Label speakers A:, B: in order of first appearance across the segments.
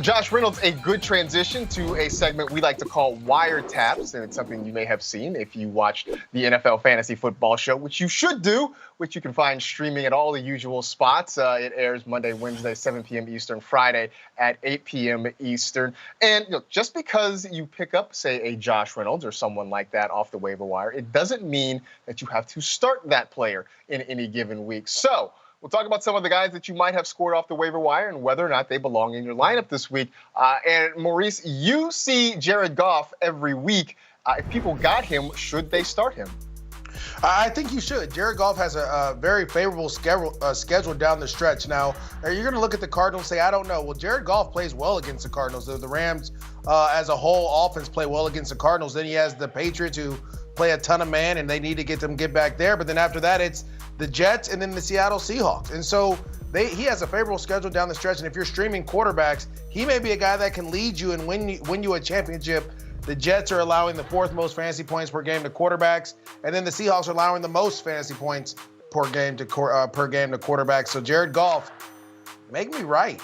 A: Josh Reynolds, a good transition to a segment we like to call Wiretaps, and it's something you may have seen if you watched the NFL Fantasy Football Show, which you should do, which you can find streaming at all the usual spots. It airs Monday, Wednesday, 7 p.m. Eastern, Friday at 8 p.m. Eastern. And just because you pick up, say, a Josh Reynolds or someone like that off the waiver wire, it doesn't mean that you have to start that player in any given week. So we'll talk about some of the guys that you might have scored off the waiver wire and whether or not they belong in your lineup this week. And Maurice, you see Jared Goff every week. If people got him, should they start him?
B: I think you should. Jared Goff has a very favorable schedule down the stretch. Now, you're going to look at the Cardinals and say, I don't know. Well, Jared Goff plays well against the Cardinals. The Rams, as a whole offense, play well against the Cardinals. Then he has the Patriots, who play a ton of man, and they need to get back there. But then after that, it's the Jets and then the Seattle Seahawks. And so he has a favorable schedule down the stretch. And if you're streaming quarterbacks, he may be a guy that can lead you and win you a championship. The Jets are allowing the fourth most fantasy points per game to quarterbacks, and then the Seahawks are allowing the most fantasy points per game to quarterbacks. So Jared Goff, make me right.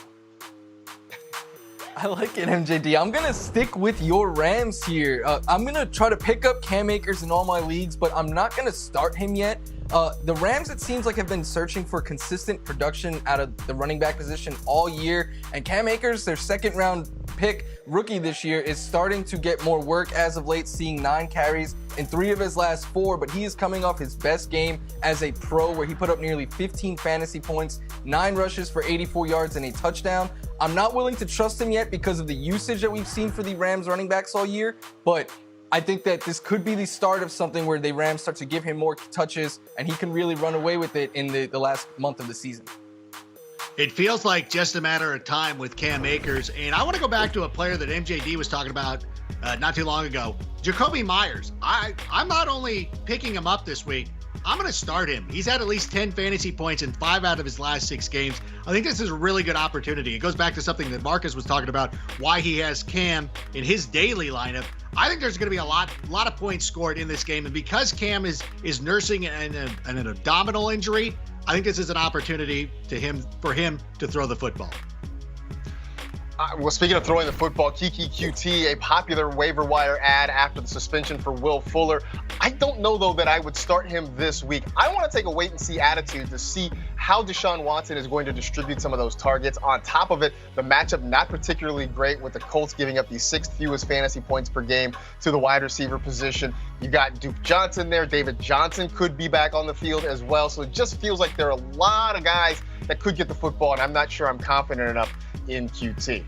C: I like it, MJD. I'm going to stick with your Rams here. I'm going to try to pick up Cam Akers in all my leagues, but I'm not going to start him yet. The Rams, it seems like, have been searching for consistent production out of the running back position all year. And Cam Akers, their second-round pick rookie this year, is starting to get more work as of late, seeing 9 carries in 3 of his last 4. But he is coming off his best game as a pro, where he put up nearly 15 fantasy points, 9 rushes for 84 yards and a touchdown. I'm not willing to trust him yet because of the usage that we've seen for the Rams running backs all year, but I think that this could be the start of something where the Rams start to give him more touches and he can really run away with it in the last month of the season.
D: It feels like just a matter of time with Cam Akers. And I want to go back to a player that MJD was talking about not too long ago, Jacoby Myers. I'm not only picking him up this week, I'm going to start him. He's had at least 10 fantasy points in 5 out of his last 6 games. I think this is a really good opportunity. It goes back to something that Marcus was talking about, why he has Cam in his daily lineup. I think there's going to be a lot of points scored in this game. And because Cam is nursing an abdominal injury, I think this is an opportunity for him to throw the football.
A: Well, speaking of throwing the football, Kiki Qt, a popular waiver wire ad after the suspension for Will Fuller. I don't know, though, that I would start him this week. I want to take a wait-and-see attitude to see how Deshaun Watson is going to distribute some of those targets. On top of it, the matchup not particularly great, with the Colts giving up the 6th fewest fantasy points per game to the wide receiver position. You got Duke Johnson there. David Johnson could be back on the field as well. So it just feels like there are a lot of guys that could get the football, and I'm not sure I'm confident enough in QT.